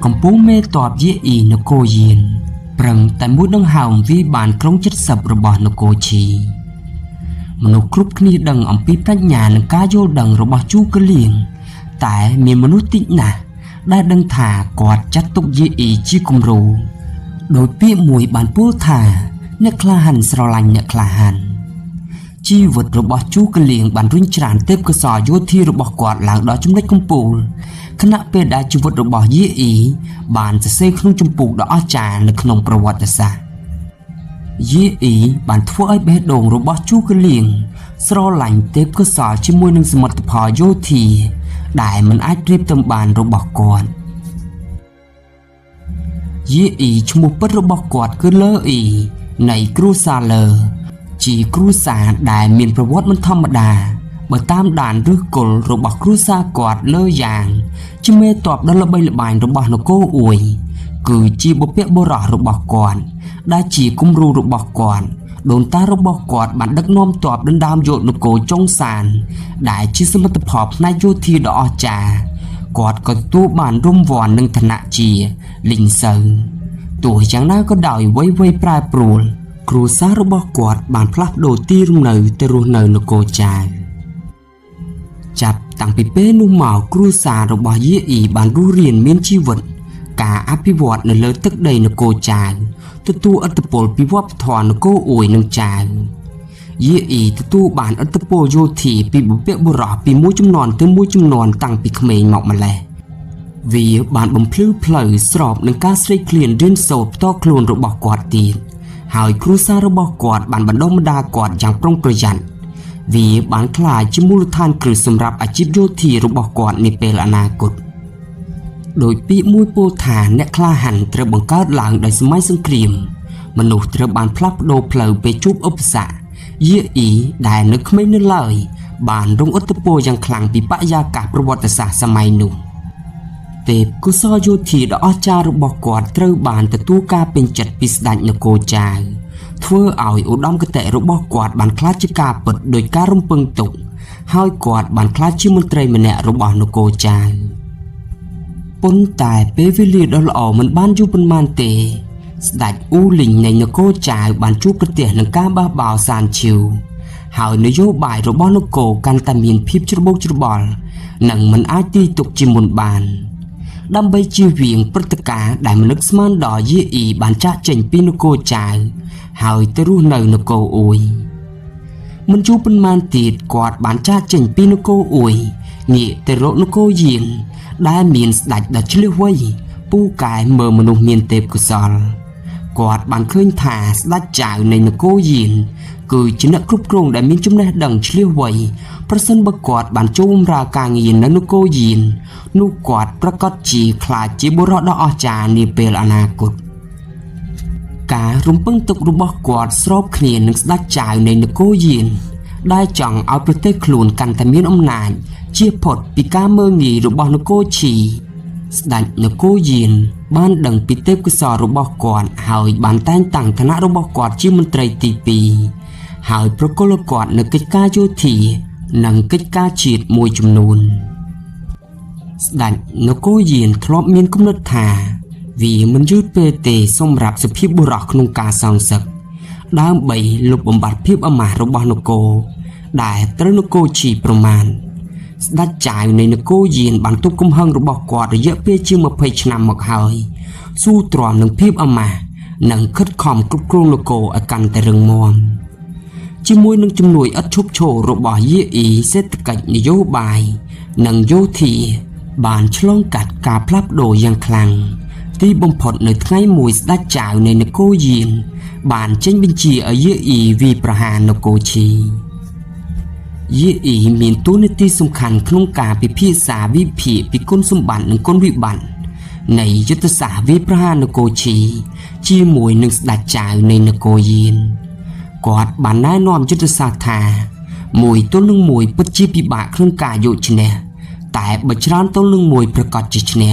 កំពុងមេតបយាអ៊ីនគរយានប្រឹងតែមួយដង្ហើមវាបានក្រុង70របស់នគរឈីមនុស្សគ្រប់គ្នាដឹងអំពីប្រាជ្ញានិងការយល់ដឹងរបស់ជូកលៀងតែមានមនុស្សតិចណាស់ដែលដឹងថាគាត់ចាត់ទុកយាអ៊ីជាគំរូដោយពាក្យមួយបានពោលថាអ្នកក្លាហានស្រឡាញ់អ្នកក្លាហានជីវិតរបស់ជូកលៀងបានរុញច្រានទេពកោសល្យយោធារបស់គាត់ឡើងដល់ចំណុចកំពូលខណៈពេលដែលជីវិតរបស់យាអ៊ីបានសរសេរក្នុងចម្ពោះដ៏អស្ចារ្យនៅក្នុងប្រវត្តិសាស្ត្រយាអ៊ីបានធ្វើឲ្យបេះដូងរបស់ជូកលៀងស្រឡាញ់ទេពកោសល្យជាមួយនឹងសមិទ្ធផលយោធាដែលមិនអាចប្រៀបទៅបានរបស់គាត់យាអ៊ីឈ្មោះពិតរបស់គាត់គឺលើអ៊ីនៃគ្រួសារលើជាគ្រួសារដែលមានប្រវត្តិមិនធម្មតាបើតាមដានឫសគល់របស់គ្រួសារគាត់លើយ៉ាងជាមេតបដ៏ល្បីល្បាញរបស់នគរអ៊ុយគឺជាបុព្វបុរសរបស់គាត់ដែលជាគំរូរបស់គាត់ដូនតារបស់គាត់បានដឹកនាំទ័ពដណ្ដើមយកនគរចុងសានដែលជាសមិទ្ធផលផ្នែកយោធាដ៏អស្ចារ្យគាត់ក៏ទទួលបានរង្វាន់និងឋានៈជាលីងសៅទោះយ៉ាងណាក៏ដោយវ័យប្រែប្រួលគ្រួសាររបស់គាត់បានផ្លាស់ប្ដូរទីលំនៅទៅរស់នៅនគរចាវចាប់តាំងពីពេលនោះមកគ្រួសាររបស់យាអ៊ីបានរស់រានមានជីវិតការអភិវឌ្ឍនៅលើទឹកដីនគរចាវទទួលឥទ្ធិពលពីវប្បធម៌នគរអ៊ុយនិងចាវយាអ៊ីទទួលបានឥទ្ធិពលយោធាពីបុព្វបុរសពីមួយជំនាន់ទៅមួយជំនាន់តាំងពីក្មេងមកម្ល៉េះវាបានបំភ្លឺផ្លូវស្របនឹងការស្រេកឃ្លានរៀនសូត្រផ្ទាល់ខ្លួនរបស់គាត់ទៀតហើយគ្រួសាររបស់គាត់បានបណ្ដុះបណ្ដាលគាត់យ៉ាងប្រុងប្រយ័ត្នវាបានក្លាយជាមូលដ្ឋានគ្រឹះសម្រាប់អាជីពយោធារបស់គាត់នាពេលអនាគតដោយពាក្យមួយពោលថាអ្នកក្លាហានត្រូវបង្កើតឡើងដោយសម័យសង្គ្រាមមនុស្សត្រូវបានផ្លាស់ប្ដូរផ្លូវពេលជួបឧបសគ្គយាអ៊ីដែលនៅក្មេងនៅឡើយបានរងឥទ្ធិពលយ៉ាងខ្លាំងពីបរិយាកាសប្រវត្តិសាស្ត្រសម័យនោះទេពកោសល្យយោធាដ៏អស្ចារ្យរបស់គាត់ត្រូវបានទទួលការពេញចិត្តពីស្ដេចនគរចាវធ្វើឲ្យឧត្តមគតិរបស់គាត់បានក្លាយជាការពិតដោយការរំពឹងទុកហើយគាត់បានក្លាយជាមន្ត្រីម្នាក់របស់នគរចាវប៉ុន្តែពេលវេលាដ៏ល្អមិនបានយូរប៉ុន្មានទេស្ដេចអ៊ូលីងនៃនគរចាវបានជួបប្រទះនឹងការបះបោរសានឈីវហើយនយោបាយរបស់នគរកាន់តែមានភាពច្របូកច្របល់និងមិនអាចទាយទុកជាមុនបានដើម្បីជៀសវាងព្រឹត្តិការណ៍ដែលមនុស្សស្មានដល់យាអ៊ីបានចាក់ចេញពីនគរចាវហើយទៅរស់នៅនគរអ៊ុយមិនយូរប៉ុន្មានទៀតគាត់បានចាក់ចេញពីនគរអ៊ុយងាកទៅរកនគរយានដែលមានស្ដេចដ៏ឆ្លៀសវៃពូកែមើលមនុស្សមានទេពកោសល្យគាត់បានឃើញថាស្ដេចចៅនៃនគរយានគឺជាអ្នកគ្រប់គ្រងដែលមានចំណេះដឹងឆ្លៀសវៃប្រសិនបើគាត់បានចូលបម្រើការងារនៅនគរយាននោះគាត់ប្រកាសជាខ្លាចជាបុរសដ៏អស្ចារ្យនាពេលអនាគតការរំពឹងទុករបស់គាត់ស្របគ្នានឹងស្ដេចចៅនៃនគរយានដែលចង់ឲ្យប្រទេសខ្លួនកាន់តែមានអំណាចជៀសផុតពីការមើលងាយរបស់នគរឈីស្ដេចនគរយានបានដឹងពីទេពកោសល្យរបស់គាត់ហើយបានតែងតាំងឋានៈរបស់គាត់ជាមន្ត្រីទី2ហើយប្រគល់គាត់នៅកិច្ចការយោធានិងកិច្ចការជាតិមួយចំនួនស្ដេចនគរយានធ្លាប់មានគំនិតថាវាមិនយឺតពេលទេសម្រាប់សុភាពបុរសក្នុងការសងសឹកដើម្បីលុបបំបាត់ភាពអាម៉ាស់របស់នគរដែលត្រូវនគរឈីប្រមាណស្ដេចចៅនៃនគរយានបានទប់កំហឹងរបស់គាត់រយៈពេលជាង20ឆ្នាំមកហើយស៊ូទ្រាំនឹងភាពអាម៉ាស់និងខិតខំគ្រប់គ្រងនគរឲ្យកាន់តែរឹងមាំជាមួយនឹងជំនួយឥតឈប់ឈររបស់យាអ៊ីសេដ្ឋកិច្ចនយោបាយនិងយោធាបានឆ្លងកាត់ការផ្លាស់ប្ដូរយ៉ាងខ្លាំងទីបំផុតនៅថ្ងៃមួយស្ដេចចៅនៃនគរយានបានចេញបញ្ជាឲ្យយាអ៊ីវាយប្រហារនគរឈីយាអ៊ីមានតួនាទីសំខាន់ក្នុងការពិភាក្សាវិភាគពីគុណសម្បត្តិនិងគុណវិបត្តិនៃយុទ្ធសាស្ត្រវាយប្រហារនគរឈីជាមួយនឹងស្ដេចចៅនៃនគរយានគាត់បានណែនាំយុទ្ធសាស្ត្រថា1ទល់នឹង1ពិតជាពិបាកក្នុងការយកឈ្នះតែបើច្រើនទល់នឹង1ប្រកាសជាឈ្នះ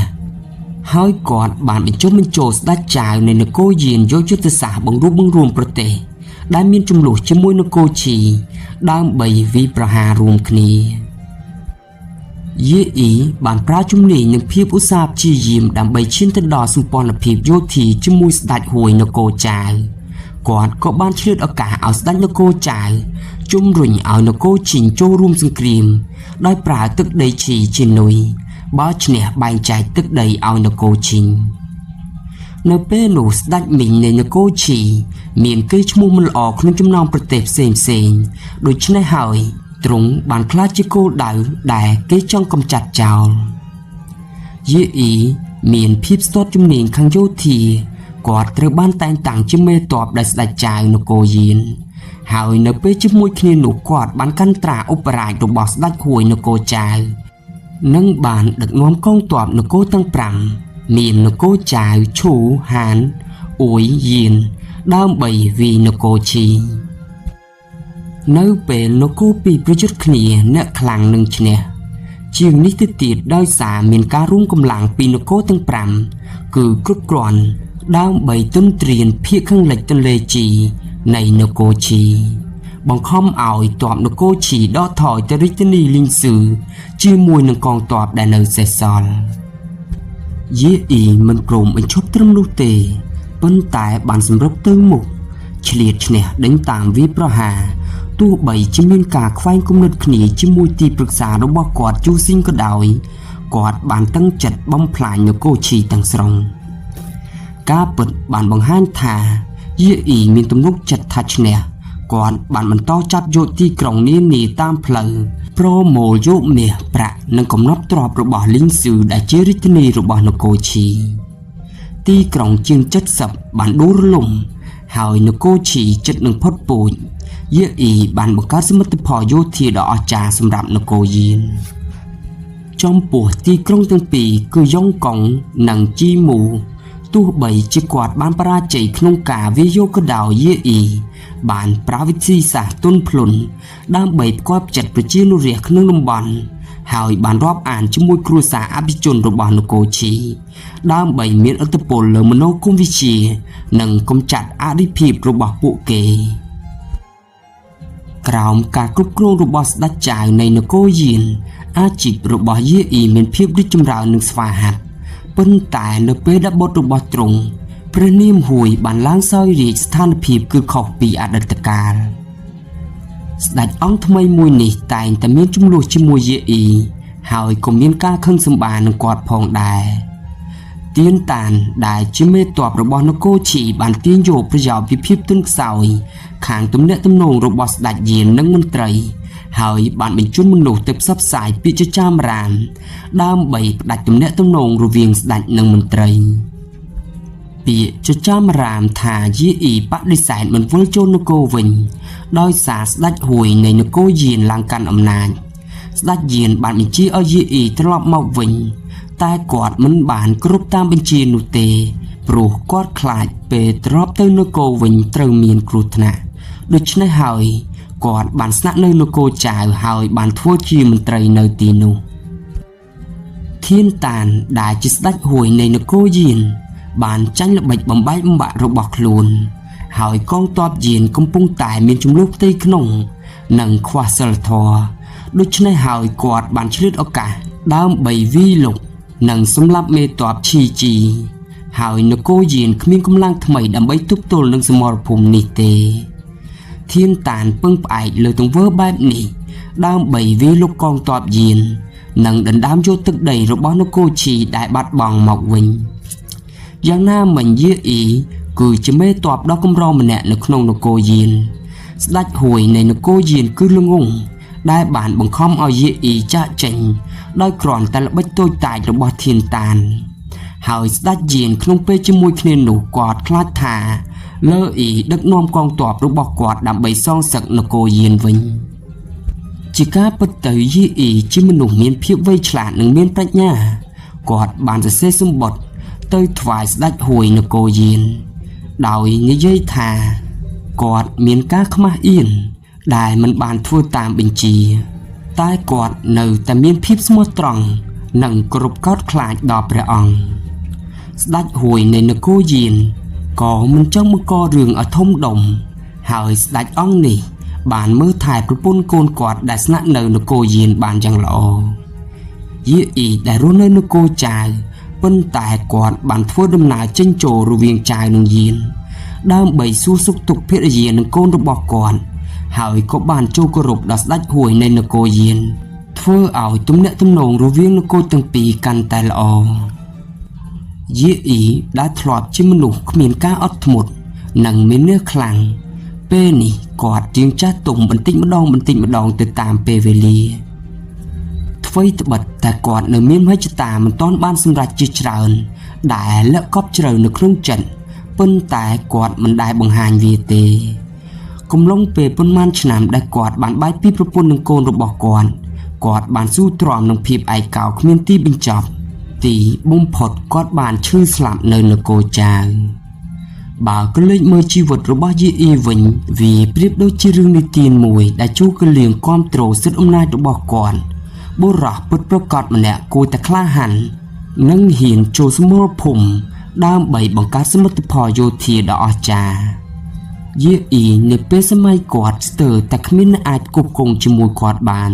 ហើយគាត់បានបញ្ចុះបញ្ចូលស្ដេចចៅនៃនគរយានយកយុទ្ធសាស្ត្របង្រួបបង្រួមប្រទេសដែលមានចំនួនជាមួយនគរឈីដើម្បីវាយប្រហាររួមគ្នា យេអ៊ីបានប្រើជំនាញនិងភាពឧស្សាហ៍ព្យាយាមដើម្បីឈានទៅដល់សម្ព័ន្ធភាពយោធាជាមួយស្ដេចហួយនគរចៅគាត់ក៏បានឆ្លៀតឱកាសឲ្យស្ដេចនគរចៅជំរុញឲ្យនគរឈិងចូលរួមសង្គ្រាមដោយប្រើទឹកដីឈីជានុយបើឈ្នះបែងចែកទឹកដីឲ្យនគរឈិងនៅពេលនោះស្ដេចមីងនៃនគរឈីមានកេរ្តិ៍ឈ្មោះមិនល្អក្នុងចំណោមប្រទេសផ្សេងៗដូច្នេះហើយទ្រង់បានក្លាយជាគោលដៅដែលគេចង់កម្ចាត់ចោលយេអ៊ីមានភាពស្ទាត់ជំនាញខាងយោធាគាត់ត្រូវបានតែងតាំងជាមេទ័ពដោយស្ដេចចៅនគរយានហើយនៅពេលជាមួយគ្នានោះគាត់បានកាន់ត្រាឧបរាជរបស់ស្ដេចហួយនគរចៅនិងបានដឹកនាំកងទ័ពនគរទាំង5មាននគរចៅឈូហានអ៊ួយយានដើម្បីវាយនគរឈីនៅពេលនគរពីរប្រយុទ្ធគ្នាអ្នកខ្លាំងនឹងឈ្នះជាងនេះទៅទៀតដោយសារមានការរួមកម្លាំងពីនគរទាំង5គឺគ្រប់គ្រាន់ដើម្បីទន្ទ្រានភាគខាងលិចទន្លេជីនៃនគរឈីបង្ខំឲ្យទ័ពនគរឈីដកថយទៅរាជធានីលីងស៊ឺជាមួយនឹងកងទ័ពដែលនៅសេសសល់យេអ៊ីមិនព្រមបញ្ឈប់ត្រឹមនោះទេប៉ុន្តែបានសម្រុកទៅមុខឆ្លៀតឈ្នះដេញតាមវាប្រហារទោះបីជាមានការខ្វែងគំនិតគ្នាជាមួយទីប្រឹក្សារបស់គាត់ជូស៊ីងក៏ដោយគាត់បានតឹងចិត្តបំផ្លាញនគរឈីទាំងស្រុងការពិតបានបង្ហាញថាយេអ៊ីមានទំនុកចិត្តថាឈ្នះគាត់បានបន្តចាប់យកទីក្រុងនានាតាមផ្លូវប្រមូលយកមាសប្រាក់និងកំណត់ទ្រព្យរបស់លីងស៊ឺដែលជារាជធានីរបស់នគរឈីទីក្រុងជាង70បានដួលរលំហើយនគរឈីជិតនឹងផុតពូជយេអ៊ីបានបង្កើតសមិទ្ធផលយោធាដ៏អស្ចារ្យសម្រាប់នគរយានចំពោះទីក្រុងទាំងពីរគឺយ៉ុងកុងនិងជីមូទោះបីជាគាត់បានបរាជ័យក្នុងការវាយយកក៏ដោយយេអ៊ីបានប្រើវិធីសាស្ត្រទន់ភ្លន់ដើម្បីផ្គាប់ចិត្តប្រជានុរាស្ត្រក្នុងតំបន់ហើយបានរាប់អានជាមួយគ្រួសារអភិជនរបស់នគរឈីដើម្បីមានឥទ្ធិពលលើមនោគមវិជ្ជានិងកម្ចាត់អធិភាពរបស់ពួកគេក្រោមការគ្រប់គ្រងរបស់ស្ដេចចៅនៃនគរយានអាជីពរបស់យេអ៊ីមានភាពរីកចម្រើននិងស្វាហាប់ប៉ុន្តែនៅពេលដែលបុត្ររបស់ទ្រង់ព្រះនាមហួយបានឡើងសោយរាជស្ថានភាពគឺខុសពីអតីតកាលស្ដេចអង្គថ្មីមួយនេះតែងតែមានចំនួនជាមួយយេអ៊ីហើយក៏មានការខឹងសម្បារនឹងគាត់ផងដែរទៀនតានដែលជាមេទ័ពរបស់នគរឈីបានទាញយកប្រយោជន៍ពីភាពទន់ខ្សោយខាងទំនាក់ទំនងរបស់ស្ដេចយាននិងមន្ត្រីហើយបានបញ្ជូនមនុស្សទៅផ្សព្វផ្សាយពាក្យចចាមរាមដើម្បីផ្ដាច់ទំនាក់ទំនងរវាងស្ដេចនិងមន្ត្រីពាក្យចចាមរាមថាយេអ៊ីបដិសេធមិនវិលចូលនគរវិញដោយសារស្ដេចហួយនៃនគរយានឡើងកាន់អំណាចស្ដេចយានបានបញ្ជាឲ្យយេអ៊ីត្រឡប់មកវិញតែគាត់មិនបានគ្រប់តាមបញ្ជានោះទេព្រោះគាត់ខ្លាចពេលត្រឡប់ទៅនគរវិញត្រូវមានគ្រោះថ្នាក់ដូច្នេះហើយគាត់បានស្នាក់នៅនគរចៅហើយបានធ្វើជាមន្ត្រីនៅទីនោះធានតានដែលជាស្ដេចហួយនៃនគរយានបានចាញ់ល្បិចបំបែកបំបាក់របស់ខ្លួនហើយកងទ័ពយានកំពុងតែមានចំនួនផ្ទៃក្នុងនិងខ្វះសិលធម៌ដូច្នេះហើយគាត់បានឆ្លៀតឱកាសដើម្បីវាយលុកនិងសម្លាប់មេទ័ពឈីជីហើយនគរយានគ្មានកម្លាំងថ្មីដើម្បីទប់ទល់នឹងសមរភូមិនេះទេធានតានពឹងផ្អែកលើទង្វើបែបនេះដើម្បីវាយលុកកងទ័ពយាននិងដណ្ដើមយកទឹកដីរបស់នគរឈីដែលបាត់បង់មកវិញយ៉ាងណាមិញយេអ៊ីគឺជាមេទ័ពដ៏កម្រម្នាក់នៅក្នុងនគរយានស្ដេចហួយនៃនគរយានគឺល្ងង់ដែលបានបង្ខំឲ្យយេអ៊ីចាកចេញដោយគ្រាន់តែល្បិចតូចតាចរបស់ធានតានហើយស្ដេចយានក្នុងពេលជាមួយគ្នានោះគាត់ខ្លាចថាលើអ៊ីដឹកនាំកងទ័ពរបស់គាត់ដើម្បីសងសឹកនគរយានវិញជាការពិតទៅយេអ៊ីជាមនុស្សមានភាពវៃឆ្លាតនិងមានប្រាជ្ញាគាត់បានសរសេរសម្បត្តិទៅថ្វាយស្ដេចហួយនគរយានដោយនិយាយថាគាត់មានការខ្មាស់អៀនដែលមិនបានធ្វើតាមបញ្ជាតែគាត់នៅតែមានភាពស្មោះត្រង់និងគោរពកោតខ្លាចដល់ព្រះអង្គស្ដេចហួយនៃនគរយានក៏មិនចង់បង្ករឿងឲ្យធំដុំហើយស្ដេចអង្គនេះបានមើលថែប្រពន្ធកូនគាត់ដែលស្នាក់នៅនគរយានបានយ៉ាងល្អ យេអ៊ីដែលរស់នៅនគរចៅប៉ុន្តែគាត់បានធ្វើដំណើរចេញចូលរវាងចៅនិងយានដើម្បីសួរសុខទុក្ខភរិយានិងកូនរបស់គាត់ហើយក៏បានចូលគោរពដល់ស្ដេចហួយនៃនគរយានធ្វើឲ្យទំនាក់ទំនងរវាងនគរទាំងពីរកាន់តែល្អយេអ៊ីដែលធ្លាប់ជាមនុស្សគ្មានការអត់ធ្មត់និងមាននឿខ្លាំងពេលនេះគាត់ជាងចាស់ទុំបន្តិចម្ដងទៅតាមពេលវេលាអ្វីត្បិតតែគាត់នៅមានមហិច្ឆតាមិនទាន់បានសម្រេចជាច្រើនដែលលាក់កប់ជ្រៅនៅក្នុងចិត្តប៉ុន្តែគាត់មិនដែលបង្ហាញវាទេកំឡុងពេលប៉ុន្មានឆ្នាំដែលគាត់បានបែកពីប្រពន្ធនិងកូនរបស់គាត់បានស៊ូទ្រាំនឹងភាពឯកោគ្មានទីបញ្ចប់ទីបំផុតគាត់បានឈឺស្លាប់នៅនគរចៅបើក៏លេចមើលជីវិតរបស់យេអ៊ីវិញវាប្រៀបដូចជារឿងនិទានមួយដែលជួកលៀងគាំទ្រសិទ្ធិអំណាចរបស់គាត់បុរសពិតប្រាកដម្នាក់គួរតែក្លាហាននិងហ៊ានចូលសមរភូមិដើម្បីបង្កើតសមិទ្ធផលយោធាដ៏អស្ចារ្យយេអ៊ីនៅពេលសម័យគាត់ស្ទើរតែគ្មានអ្នកអាចគប់គង់ជាមួយគាត់បាន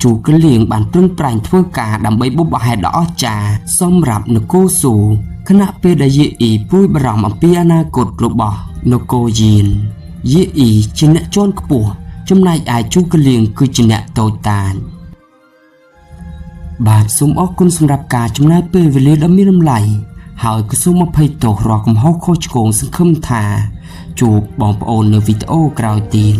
ជូកលៀងបានប្រឹងប្រែងធ្វើការដើម្បីបុព្វហេតុដ៏អស្ចារ្យសម្រាប់នគរស៊ូខណៈពេលដែលយេអ៊ីព្រួយបារម្ភអំពីអនាគតរបស់នគរយានយេអ៊ីជាអ្នកជាន់ខ្ពស់ចំណែកឯជូកលៀងគឺជាអ្នកតូចតាចបាទសូមអរគុណសម្រាប់ការចំណាយពេលវេលាដ៏មានតម្លៃហើយក៏សូមអភ័យទោសរាល់កំហុសខុសឆ្គងសង្ឃឹមថាជួបបងប្អូននៅវីដេអូក្រោយទៀត